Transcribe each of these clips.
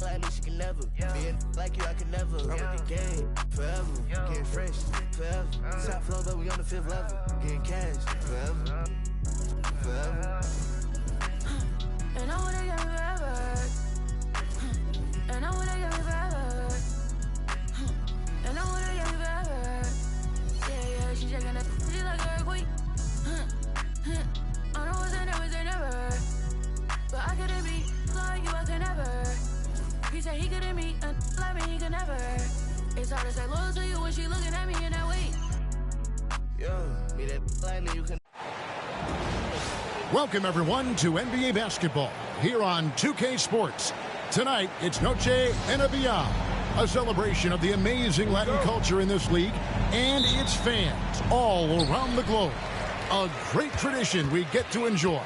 like me, she can never. Being like you, I can never. I'm with the game forever. Getting fresh forever. Top floor, but we on the 5th level. Getting cash forever. Forever. And I wanna get me forever. And I wanna get me forever. And I wanna get me forever. Yeah, she checking up. She like a queen. I know it's never. But I couldn't be like you, I could never. He said he couldn't meet like me, he could never. It's hard to say loyal to you when she looking at me in that way. Yo, be that like me, you can. Welcome, everyone, to NBA basketball here on 2K Sports. Tonight, it's Noche Enabia, a celebration of the amazing Latin culture in this league and its fans all around the globe. A great tradition we get to enjoy.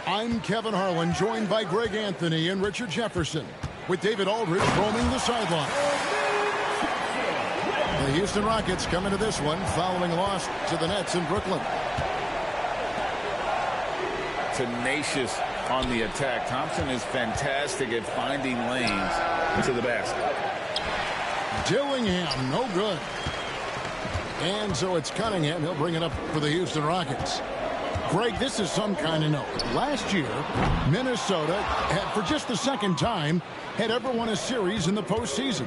I'm Kevin Harlan, joined by Greg Anthony and Richard Jefferson, with David Aldridge roaming the sideline. The Houston Rockets coming to this one following a loss to the Nets in Brooklyn. Tenacious on the attack. Thompson is fantastic at finding lanes to the basket. Dillingham, no good. And so it's Cunningham. He'll bring it up for the Houston Rockets. Greg, this is some kind of note. Last year, Minnesota had, for just the second time, had ever won a series in the postseason.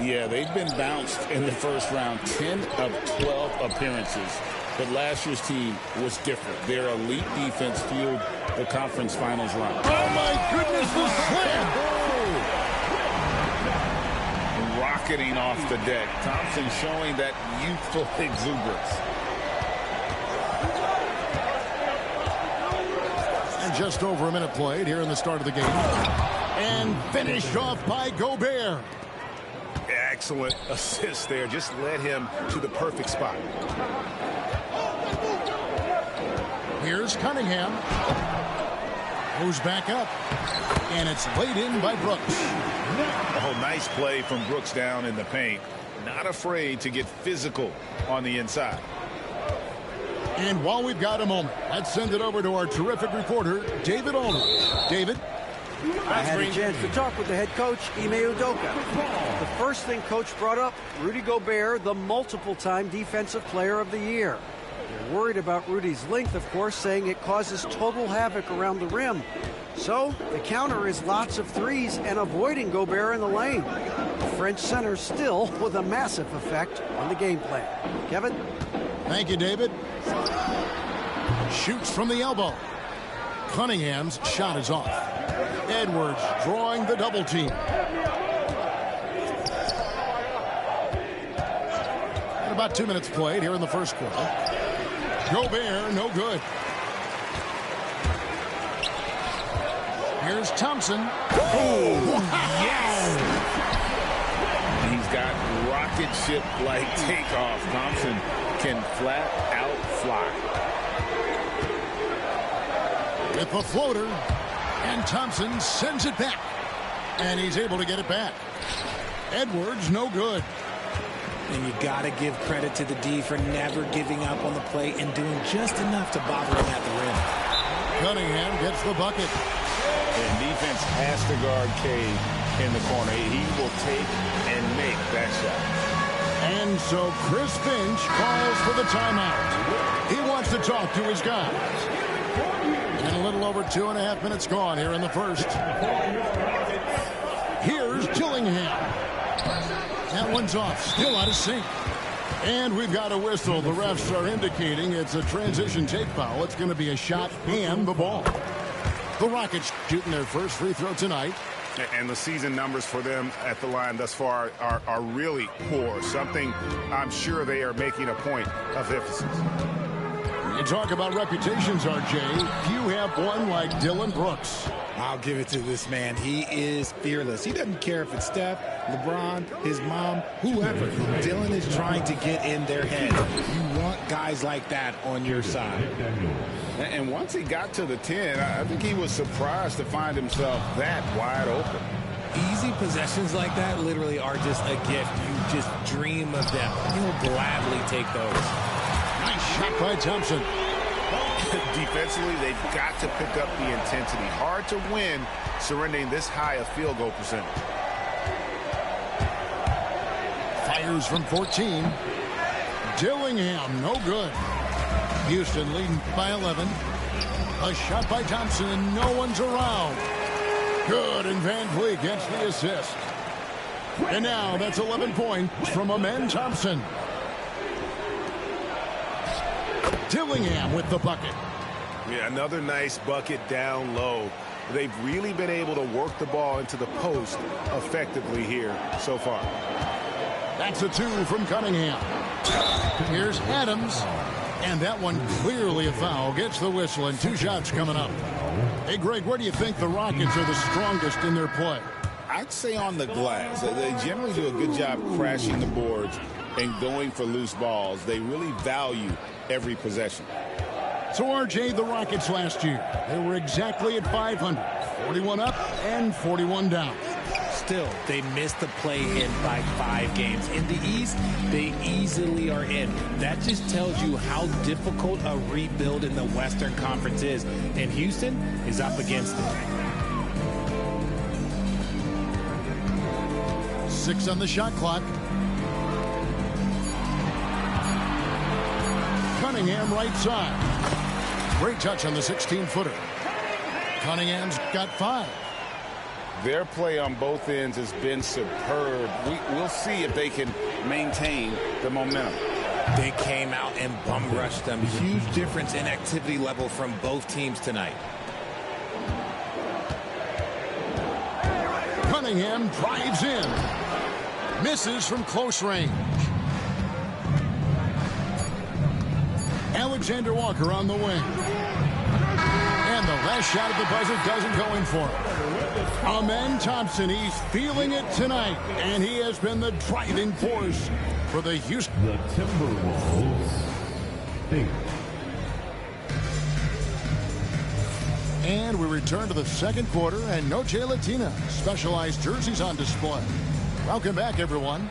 Yeah, they've been bounced in the first round, 10 of 12 appearances. But last year's team was different. Their elite defense fueled the conference finals run. Oh, my goodness, the slam! Rocketing off the deck. Thompson showing that youthful exuberance. And just over a minute played here in the start of the game. And finished off by Gobert. Excellent assist there. Just led him to the perfect spot. Here's Cunningham. Goes back up. And it's laid in by Brooks. Oh, nice play from Brooks down in the paint. Not afraid to get physical on the inside. And while we've got a moment, let's send it over to our terrific reporter, David Aldridge. David? I had a chance to talk with the head coach, Ime Udoka. The first thing Coach brought up, Rudy Gobert, the multiple-time Defensive Player of the Year. They're worried about Rudy's length, of course, saying it causes total havoc around the rim. So the counter is lots of threes and avoiding Gobert in the lane. The French center still with a massive effect on the game plan. Kevin? Thank you, David. Shoots from the elbow. Cunningham's shot is off. Edwards drawing the double team. And about 2 minutes played here in the first quarter. Gobert, no good. Here's Thompson. Oh, yes! He's got rocket ship-like takeoff. Thompson can flat out fly. With the floater, and Thompson sends it back. And he's able to get it back. Edwards, no good. And you got to give credit to the D for never giving up on the play and doing just enough to bother him at the rim. Cunningham gets the bucket. And defense has to guard Cade in the corner. He will take and make that shot. And so Chris Finch calls for the timeout. He wants to talk to his guys. And a little over 2.5 minutes gone here in the first. Here's Dillingham. That one's off. Still out of sync. And we've got a whistle. The refs are indicating it's a transition take foul. It's going to be a shot and the ball. The Rockets shooting their first free throw tonight. And the season numbers for them at the line thus far are really poor. Something I'm sure they are making a point of emphasis. You talk about reputations, RJ. Few have one like Dylan Brooks. I'll give it to this man. He is fearless. He doesn't care if it's Steph, LeBron, his mom, whoever. Dylan is trying to get in their head. You want guys like that on your side. And once he got to the 10, I think he was surprised to find himself that wide open. Easy possessions like that literally are just a gift. You just dream of them. He'll gladly take those. Nice shot by Thompson. Defensively, they've got to pick up the intensity. Hard to win surrendering this high a field goal percentage. Fires from 14. Dillingham, no good. Houston leading by 11. A shot by Thompson, and no one's around. Good, and Van Vliet gets the assist. And now that's 11 points from Amen Thompson. Dillingham with the bucket. Yeah, another nice bucket down low. They've really been able to work the ball into the post effectively here so far. That's a 2 from Cunningham. Here's Adams. And that one clearly a foul. Gets the whistle, and 2 shots coming up. Hey, Greg, where do you think the Rockets are the strongest in their play? I'd say on the glass. They generally do a good job crashing the boards and going for loose balls. They really value every possession. So, RJ, the Rockets last year, they were exactly at 500. 41 up and 41 down. Still, they missed the play-in by 5 games. In the East, they easily are in. That just tells you how difficult a rebuild in the Western Conference is. And Houston is up against it. 6 on the shot clock. Cunningham right side. Great touch on the 16-footer. Cunningham's got 5. Their play on both ends has been superb. We'll see if they can maintain the momentum. They came out and bum rushed them. Huge difference in activity level from both teams tonight. Cunningham drives in. Misses from close range. Alexander Walker on the wing. And the last shot at the buzzer doesn't go in for him. Amen Thompson, he's feeling it tonight, and he has been the driving force for the Houston. The Timberwolves. And we return to the second quarter, and Noche Latina specialized jerseys on display. Welcome back, everyone.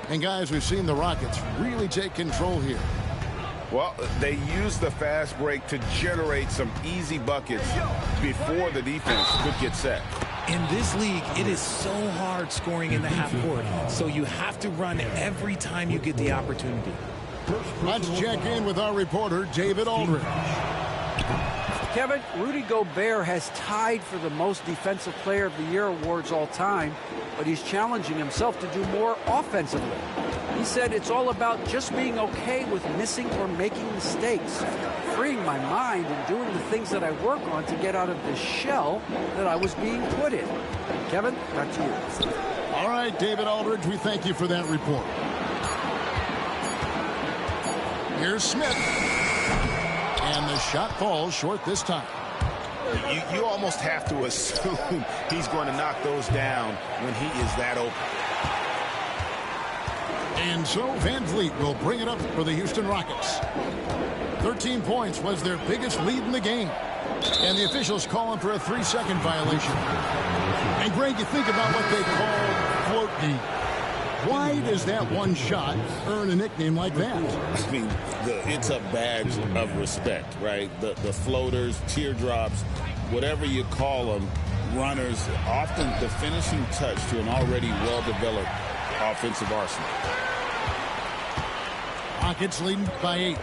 And guys, we've seen the Rockets really take control here. Well, they used the fast break to generate some easy buckets before the defense could get set. In this league, it is so hard scoring in the half court, so you have to run every time you get the opportunity. Let's check in with our reporter, David Aldridge. Kevin, Rudy Gobert has tied for the most Defensive Player of the Year awards all time, but he's challenging himself to do more offensively. He said it's all about just being okay with missing or making mistakes, freeing my mind and doing the things that I work on to get out of this shell that I was being put in. Kevin, back to you. All right, David Aldridge, we thank you for that report. Here's Smith. And the shot falls short this time. You almost have to assume he's going to knock those down when he is that open. And so Van Vliet will bring it up for the Houston Rockets. 13 points was their biggest lead in the game. And the officials calling for a 3-second violation. And Greg, you think about what they call float deep. Why does that one shot earn a nickname like that? I mean, it's a badge of respect, right? The floaters, teardrops, whatever you call them, runners, often the finishing touch to an already well-developed offensive arsenal. Rockets leading by 8.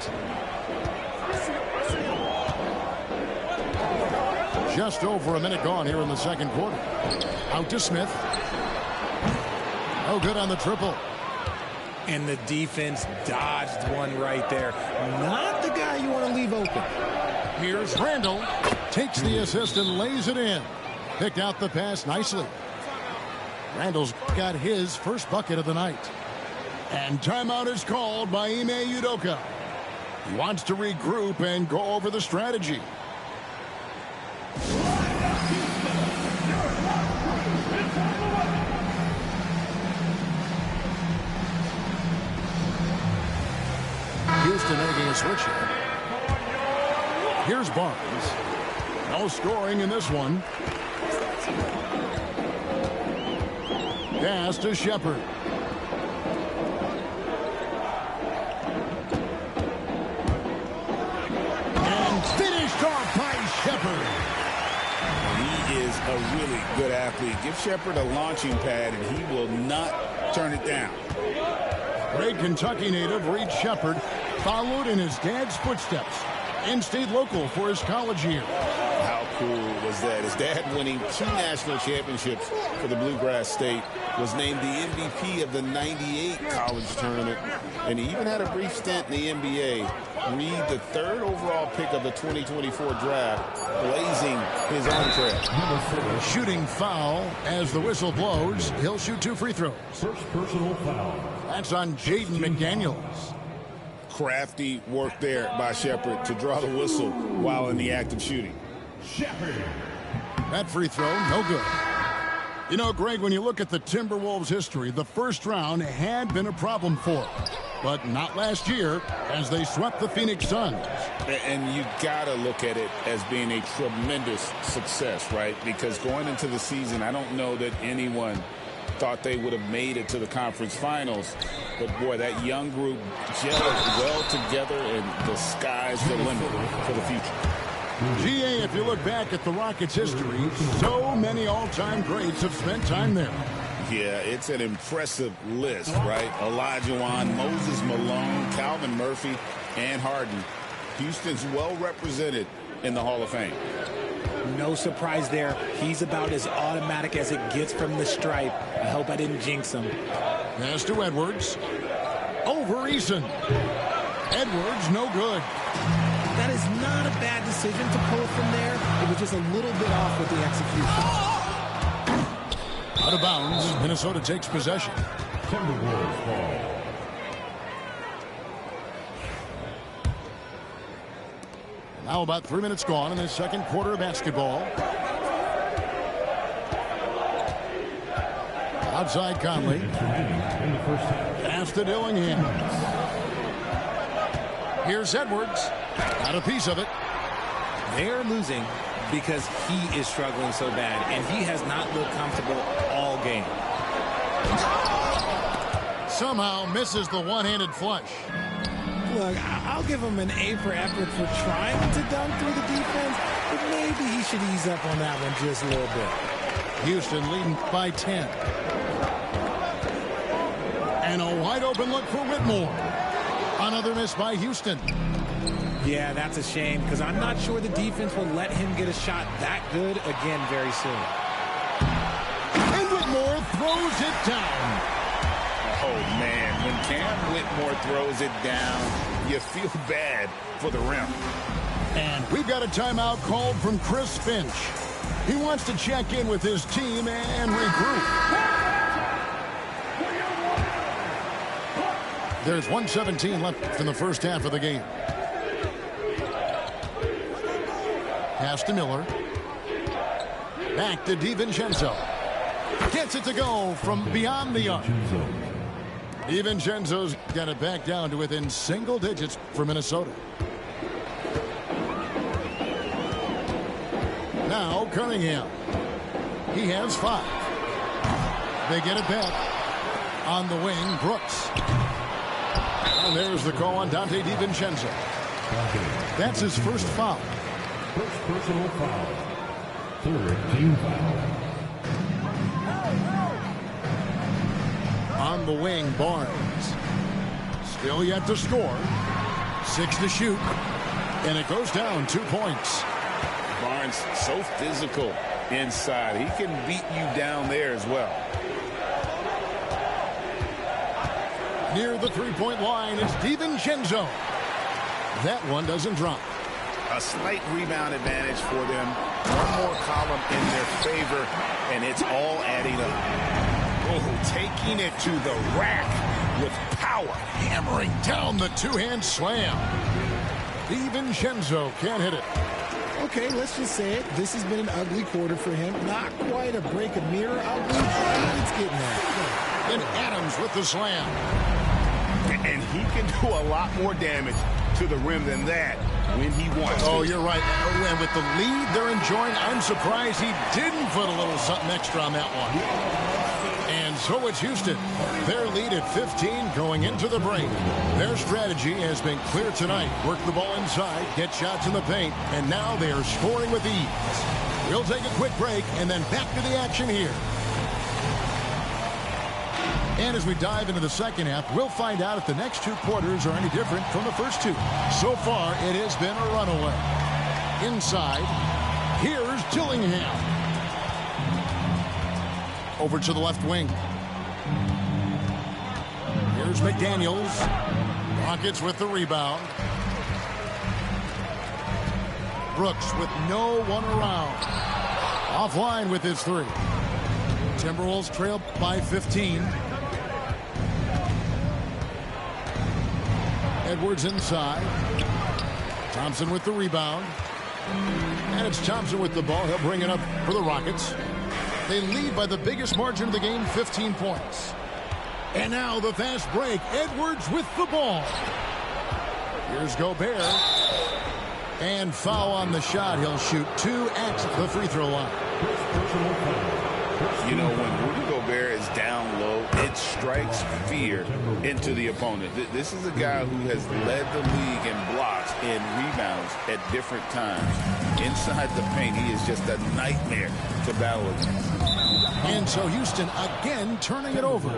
Just over a minute gone here in the second quarter. Out to Smith. Oh, good on the triple. And the defense dodged one right there. Not the guy you want to leave open. Here's Randall. Takes the assist and lays it in. Picked out the pass nicely. Randall's got his first bucket of the night. And timeout is called by Ime Udoka. He wants to regroup and go over the strategy. Houston making a switch here. Here's Barnes. No scoring in this one. Pass to Shepard. And a really good athlete. Give Shepard a launching pad, and he will not turn it down. Great Kentucky native Reed Shepard followed in his dad's footsteps and stayed local for his college year. How cool was that? His dad winning 2 national championships for the Bluegrass State, was named the MVP of the '98 college tournament, and he even had a brief stint in the NBA. Reed, the 3rd overall pick of the 2024 draft, blazing his own trail. Shooting foul as the whistle blows. He'll shoot 2 free throws. First personal foul. That's on Jaden McDaniels. Crafty work there by Shepard to draw the whistle while in the act of shooting. Shepard. That free throw, no good. You know, Greg, when you look at the Timberwolves' history, the first round had been a problem for them. But not last year, as they swept the Phoenix Suns. And you got to look at it as being a tremendous success, right? Because going into the season, I don't know that anyone thought they would have made it to the conference finals. But, boy, that young group gelled well together, and the sky's the limit for the future. GA, if you look back at the Rockets' history, so many all-time greats have spent time there. Yeah, it's an impressive list, right? Olajuwon, Moses Malone, Calvin Murphy, and Harden. Houston's well represented in the Hall of Fame. No surprise there. He's about as automatic as it gets from the stripe. I hope I didn't jinx him. Pass to Edwards. Over Eason. Edwards, no good. That is not a bad decision to pull it from there. It was just a little bit off with the execution. Out of bounds. Minnesota takes possession. Timberwolves ball. Now about 3 minutes gone in the second quarter of basketball. Outside Conley. Pass to Dillingham. Here's Edwards. Got a piece of it. They're losing because he is struggling so bad, and he has not looked comfortable all game. Somehow misses the one-handed flush. Look, I'll give him an A for effort for trying to dunk through the defense, but maybe he should ease up on that one just a little bit. Houston leading by 10. And a wide-open look for Whitmore. Another miss by Houston. Yeah, that's a shame, because I'm not sure the defense will let him get a shot that good again very soon. And Whitmore throws it down. Oh, man, when Cam Whitmore throws it down, you feel bad for the rim. And we've got a timeout called from Chris Finch. He wants to check in with his team and regroup. There's 1:17 left in the first half of the game. Pass to Miller. Back to DiVincenzo. Gets it to go from beyond the arc. DiVincenzo's got it back down to within single digits for Minnesota. Now Cunningham. He has 5. They get it back. On the wing, Brooks. And there's the call on Dante DiVincenzo. That's his first foul. First personal foul. Third team foul. On the wing, Barnes. Still yet to score. 6 to shoot. And it goes down 2 points. Barnes, so physical inside. He can beat you down there as well. Near the three-point line, it's DiVincenzo. That one doesn't drop. A slight rebound advantage for them. One more column in their favor, and it's all adding up. Oh, taking it to the rack with power, hammering down the two-hand slam. DiVincenzo can't hit it. Okay, let's just say it. This has been an ugly quarter for him. Not quite a break a mirror ugly, but it's getting there. Then Adams with the slam. And he can do a lot more damage to the rim than that when he wants to. Oh, you're right. And with the lead they're enjoying, I'm surprised he didn't put a little something extra on that one. And so it's Houston. Their lead at 15 going into the break. Their strategy has been clear tonight. Work the ball inside, get shots in the paint, and now they are scoring with ease. We'll take a quick break and then back to the action here. And as we dive into the second half, we'll find out if the next two quarters are any different from the first two. So far, it has been a runaway. Inside, here's Dillingham. Over to the left wing. Here's McDaniels. Rockets with the rebound. Brooks with no one around. Offline with his three. Timberwolves trail by 15. Edwards inside. Thompson with the rebound. And it's Thompson with the ball. He'll bring it up for the Rockets. They lead by the biggest margin of the game, 15 points. And now the fast break. Edwards with the ball. Here's Gobert. And foul on the shot. He'll shoot 2 at the free throw line. You know, when Rudy Gobert is down low, it strikes fear into the opponent. This is a guy who has led the league in blocks and rebounds at different times. Inside the paint, he is just a nightmare to battle against. And so Houston again turning it over.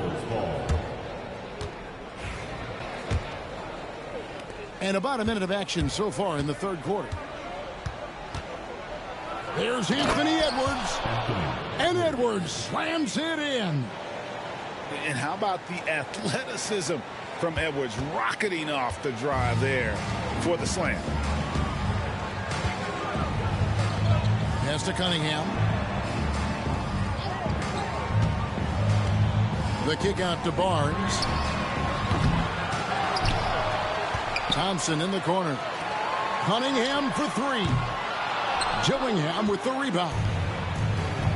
And about a minute of action so far in the third quarter. There's Anthony Edwards. And Edwards slams it in. And how about the athleticism from Edwards rocketing off the drive there for the slam. Pass to Cunningham. The kick out to Barnes. Thompson in the corner. Cunningham for three. Dillingham with the rebound.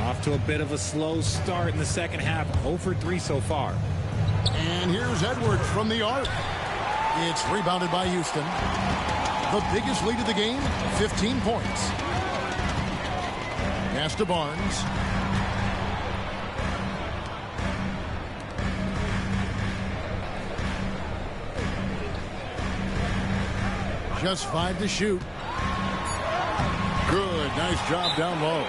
Off to a bit of a slow start in the second half. 0 for 3 so far. And here's Edwards from the arc. It's rebounded by Houston. The biggest lead of the game, 15 points. Pass to Barnes. Just 5 to shoot. Good, nice job down low.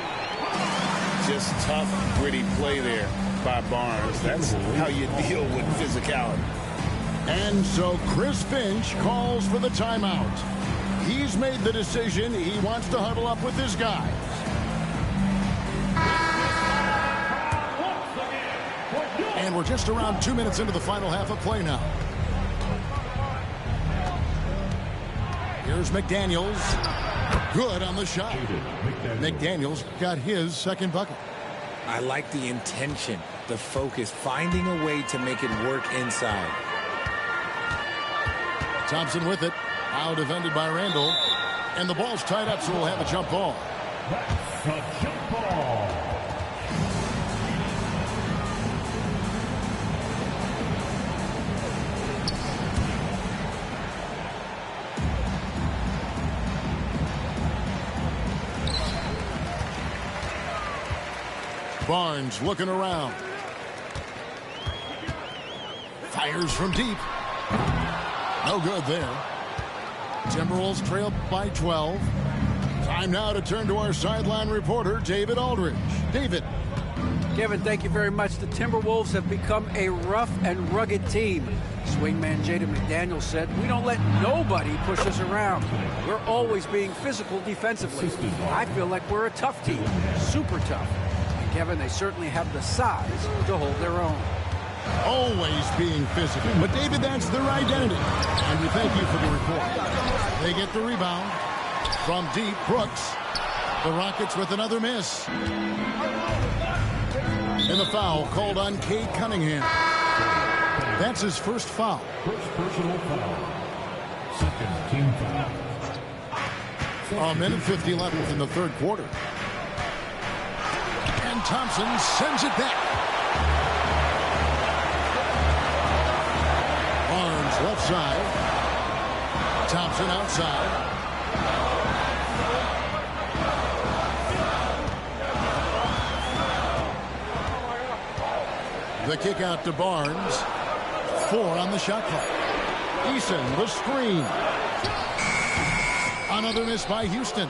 Just tough, gritty play there by Barnes. That's how you deal with physicality. And so Chris Finch calls for the timeout. He's made the decision. He wants to huddle up with his guys. And we're just around 2 minutes into the final half of play now. Here's McDaniels. Good on the shot. McDaniels got his second bucket. I like the intention, the focus, finding a way to make it work inside. Thompson with it. Now defended by Randall. And the ball's tied up, so we'll have a jump ball. That's a jump ball. Barnes looking around. Fires from deep. No good there. Timberwolves trail by 12. Time now to turn to our sideline reporter, David Aldridge. David. Kevin, thank you very much. The Timberwolves have become a rough and rugged team. Swingman Jaden McDaniels said, "We don't let nobody push us around. We're always being physical defensively. I feel like we're a tough team, super tough." And Kevin, they certainly have the size to hold their own. Always being physical. But, David, that's their identity. And we thank you for the report. They get the rebound from deep. Brooks. The Rockets with another miss. And the foul called on Cade Cunningham. That's his first foul. First personal foul. Second team foul. A minute 50 left in the third quarter. And Thompson sends it back. Barnes left side. Thompson outside. The kick out to Barnes. 4 on the shot clock. Eason, the screen. Another miss by Houston.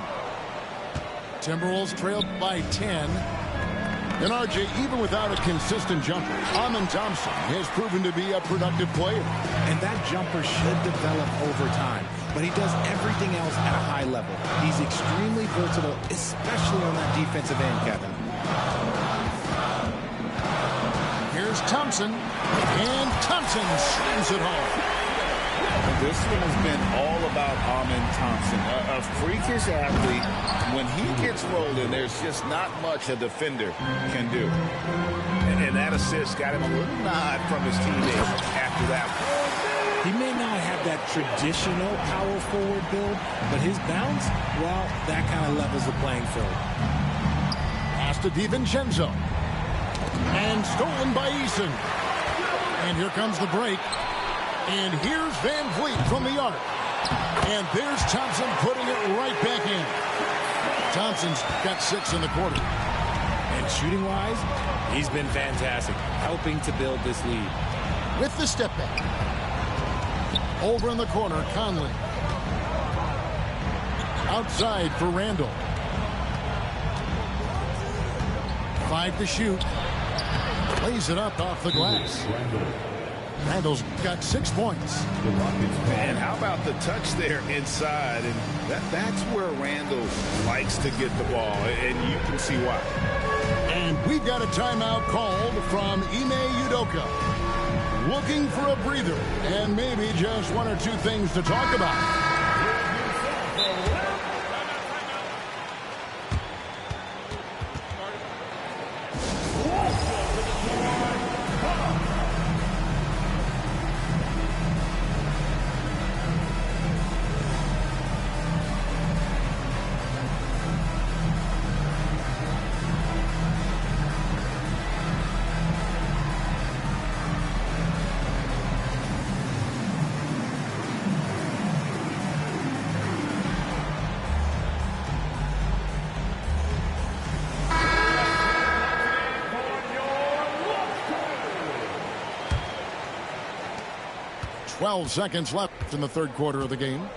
Timberwolves trailed by 10. And RJ, even without a consistent jumper, Amen Thompson has proven to be a productive player. And that jumper should develop over time. But he does everything else at a high level. He's extremely versatile, especially on that defensive end, Kevin. Here's Thompson. And Thompson slams it home. This one has been all about Amen Thompson, a freakish athlete. When he gets rolling, there's just not much a defender can do. And that assist got him a little nod from his teammates after that. He may not have that traditional power forward build, but his bounce, well, that kind of levels the playing field. Pass to DiVincenzo. And stolen by Eason. And here comes the break. And here's Van Vliet from the arc. And there's Thompson putting it right back in. Thompson's got 6 in the quarter. And shooting-wise, he's been fantastic, helping to build this lead. With the step back. Over in the corner, Conley. Outside for Randall. 5 to shoot. Lays it up off the glass. Randall's got 6 points. And how about the touch there inside? And that's where Randall likes to get the ball, and you can see why. And we've got a timeout called from Ime Udoka. Looking for a breather and maybe just 1 or 2 things to talk about. 12 seconds left in the third quarter of the game.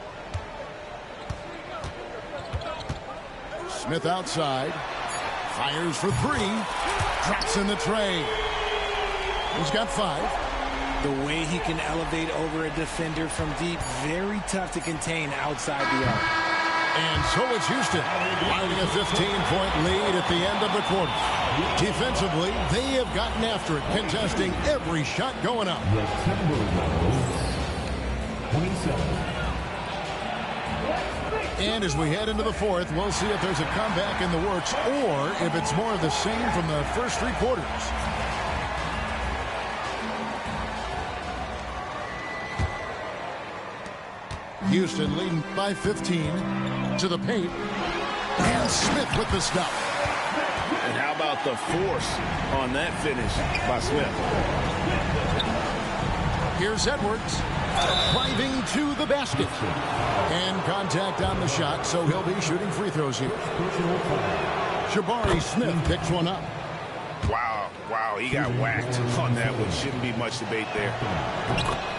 Smith outside. Fires for 3. Drops in the tray. He's got 5. The way he can elevate over a defender from deep, very tough to contain outside the arc. And so it's Houston, riding a 15-point lead at the end of the quarter. Defensively, they have gotten after it, contesting every shot going up. The Timberwolves, 27. And as we head into the fourth, we'll see if there's a comeback in the works or if it's more of the same from the first 3 quarters. Houston leading by 15 to the paint. And Smith with the stop. And how about the force on that finish by Smith? Here's Edwards driving to the basket. And contact on the shot, so he'll be shooting free throws here. Jabari Smith picks one up. Wow, he got whacked on that one. Shouldn't be much debate there.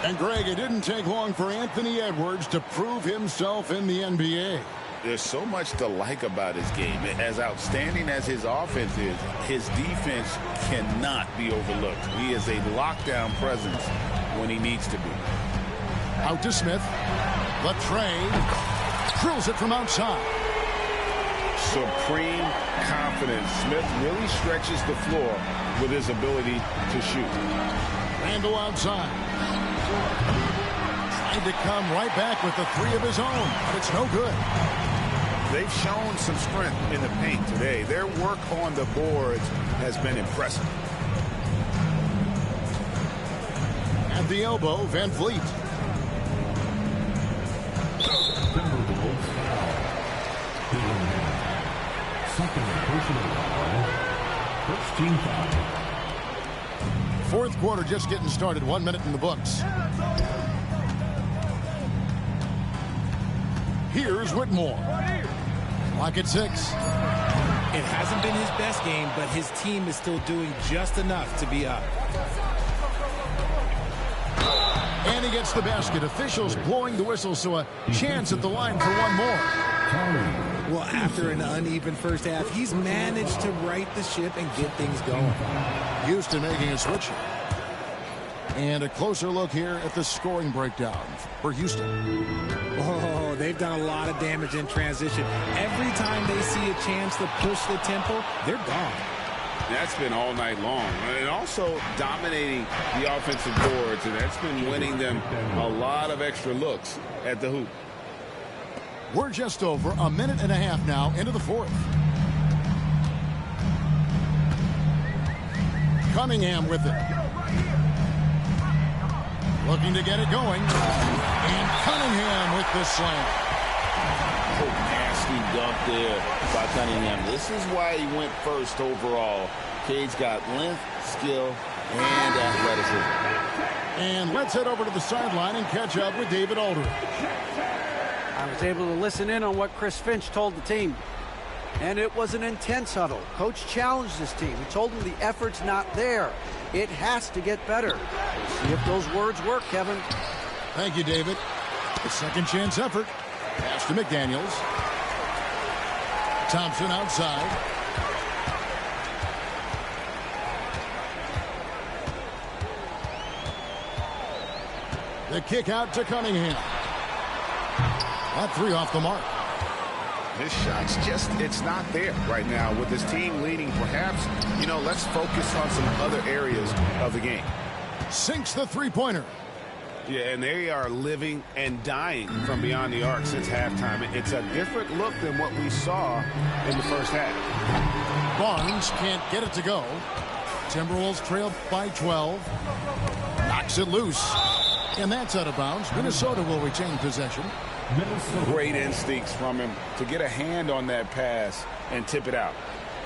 And Greg, it didn't take long for Anthony Edwards to prove himself in the NBA. There's so much to like about his game. As outstanding as his offense is, his defense cannot be overlooked. He is a lockdown presence when he needs to be. Out to Smith. Latrey drills it from outside. Supreme confidence. Smith really stretches the floor with his ability to shoot. Randall outside. Tried to come right back with the 3 of his own, but it's no good. They've shown some strength in the paint today. Their work on the boards has been impressive. At the elbow, Van Vliet. Timberwolves foul. Second personal foul. First team foul. Fourth quarter just getting started. 1 minute in the books. Here's Whitmore. Clock at 6. It hasn't been his best game, but his team is still doing just enough to be up. And he gets the basket. Officials blowing the whistle, so a chance at the line for one more. Well, after an uneven first half, he's managed to right the ship and get things going. Houston making a switch. And a closer look here at the scoring breakdown for Houston. Oh, they've done a lot of damage in transition. Every time they see a chance to push the tempo, they're gone. That's been all night long. And also dominating the offensive boards, and that's been winning them a lot of extra looks at the hoop. We're just over a minute and a half now into the fourth. Cunningham with it. Looking to get it going. And Cunningham with the slam. Oh, nasty dunk there by Cunningham. This is why he went first overall. Cade's got length, skill, and athleticism. And let's head over to the sideline and catch up with David Aldridge. I was able to listen in on what Chris Finch told the team. And it was an intense huddle. Coach challenged his team. He told them the effort's not there. It has to get better. We'll see if those words work, Kevin. Thank you, David. A second chance effort. Pass to McDaniels. Thompson outside. The kick out to Cunningham. That three off the mark. His shot's just, it's not there right now. With his team leading, perhaps, let's focus on some other areas of the game. Sinks the three-pointer. Yeah, and they are living and dying from beyond the arc since halftime. It's a different look than what we saw in the first half. Barnes can't get it to go. Timberwolves trail by 12. Knocks it loose. And that's out of bounds. Minnesota will retain possession. Great instincts from him to get a hand on that pass and tip it out.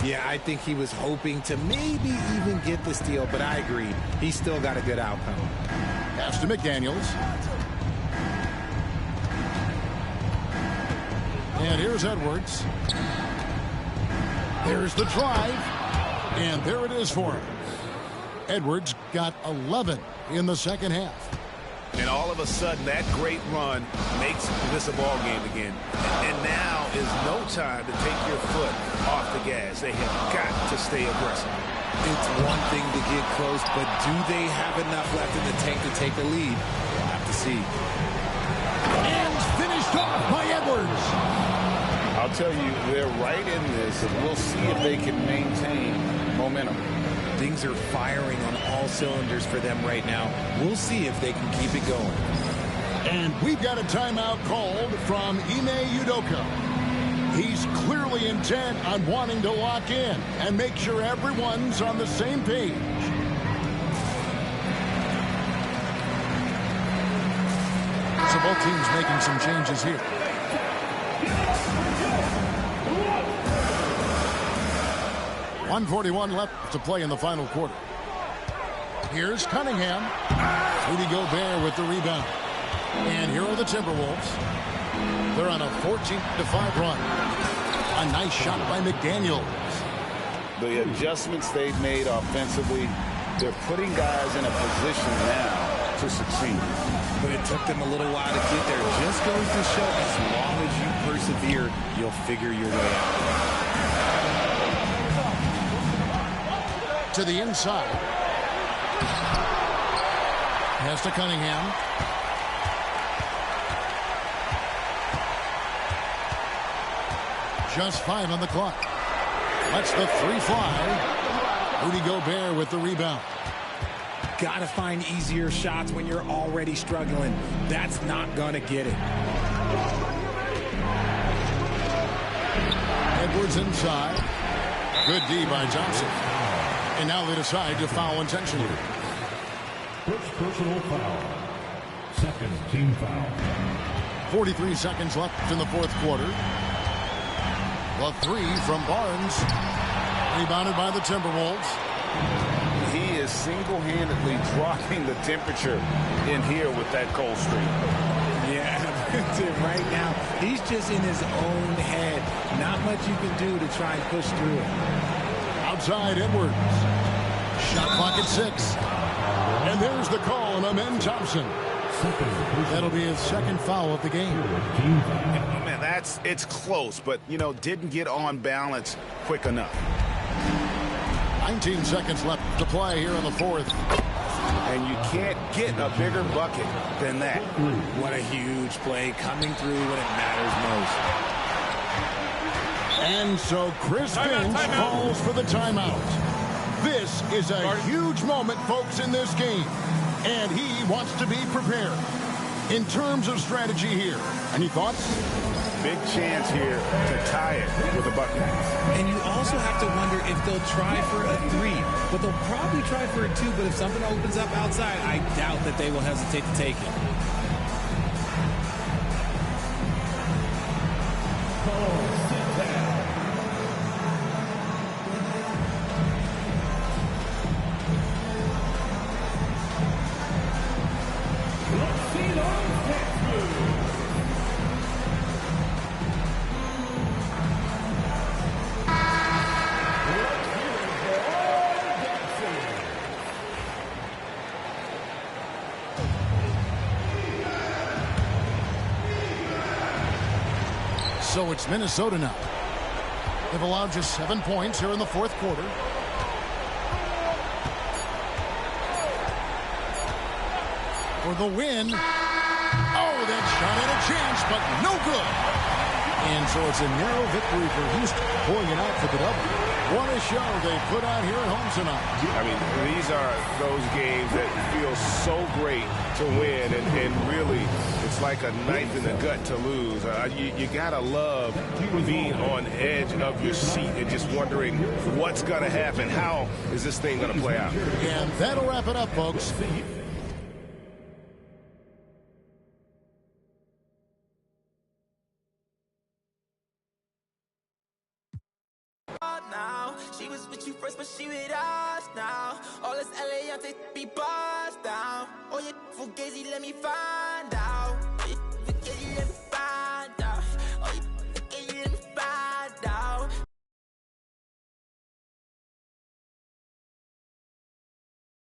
Yeah, I think he was hoping to maybe even get the steal, but I agree. He still got a good outcome. Pass to McDaniels. And here's Edwards. There's the drive. And there it is for him. Edwards got 11 in the second half. And all of a sudden, that great run makes this a ball game again. And now is no time to take your foot off the gas. They have got to stay aggressive. It's one thing to get close, but do they have enough left in the tank to take a lead? We'll have to see. And finished off by Edwards. I'll tell you, they're right in this, and we'll see if they can maintain momentum. Things are firing on all cylinders for them right now. We'll see if they can keep it going. And we've got a timeout called from Ime Udoka. He's clearly intent on wanting to lock in and make sure everyone's on the same page. So both teams making some changes here. .141 left to play in the final quarter. Here's Cunningham. Rudy Gobert with the rebound. And here are the Timberwolves. They're on a 14-5 run. A nice shot by McDaniels. The adjustments they've made offensively, they're putting guys in a position now to succeed. But it took them a little while to get there. Just goes to show, as long as you persevere, you'll figure your way out. To the inside. Pass to Cunningham. Just 5 on the clock. Lets the three fly. Rudy Gobert with the rebound. Gotta find easier shots when you're already struggling. That's not gonna get it. Edwards inside. Good D by Johnson. And now they decide to foul intentionally. First personal foul. Second team foul. 43 seconds left in the fourth quarter. The three from Barnes. Rebounded by the Timberwolves. He is single-handedly dropping the temperature in here with that cold streak. Yeah, Right now, he's just in his own head. Not much you can do to try and push through it. Outside Edwards. Shot clock at 6. And there's the call on Amen Thompson. That'll be his second foul of the game. Oh, man, it's close, but, didn't get on balance quick enough. 19 seconds left to play here in the fourth. And you can't get a bigger bucket than that. What a huge play coming through when it matters most. And so Chris Finch calls for the timeout. This is a huge moment, folks, in this game. And he wants to be prepared. In terms of strategy here, any thoughts? Big chance here to tie it with a bucket. And you also have to wonder if they'll try for a 3. But they'll probably try for a 2. But if something opens up outside, I doubt that they will hesitate to take it. So it's Minnesota now. They've allowed just 7 points here in the fourth quarter. For the win. Oh, that shot had a chance, but no good. And so it's a narrow victory for Houston, pulling it out for the double. What a show they put on here at home tonight. I mean, these are those games that feel so great to win, and really, it's like a knife in the gut to lose. You gotta love being on edge of your seat and just wondering what's gonna happen. How is this thing gonna play out? And that'll wrap it up, folks. Now she was with you first, but she with us now. All this LA, I take be bossed down. Oh, yeah, fugazi, let me find out.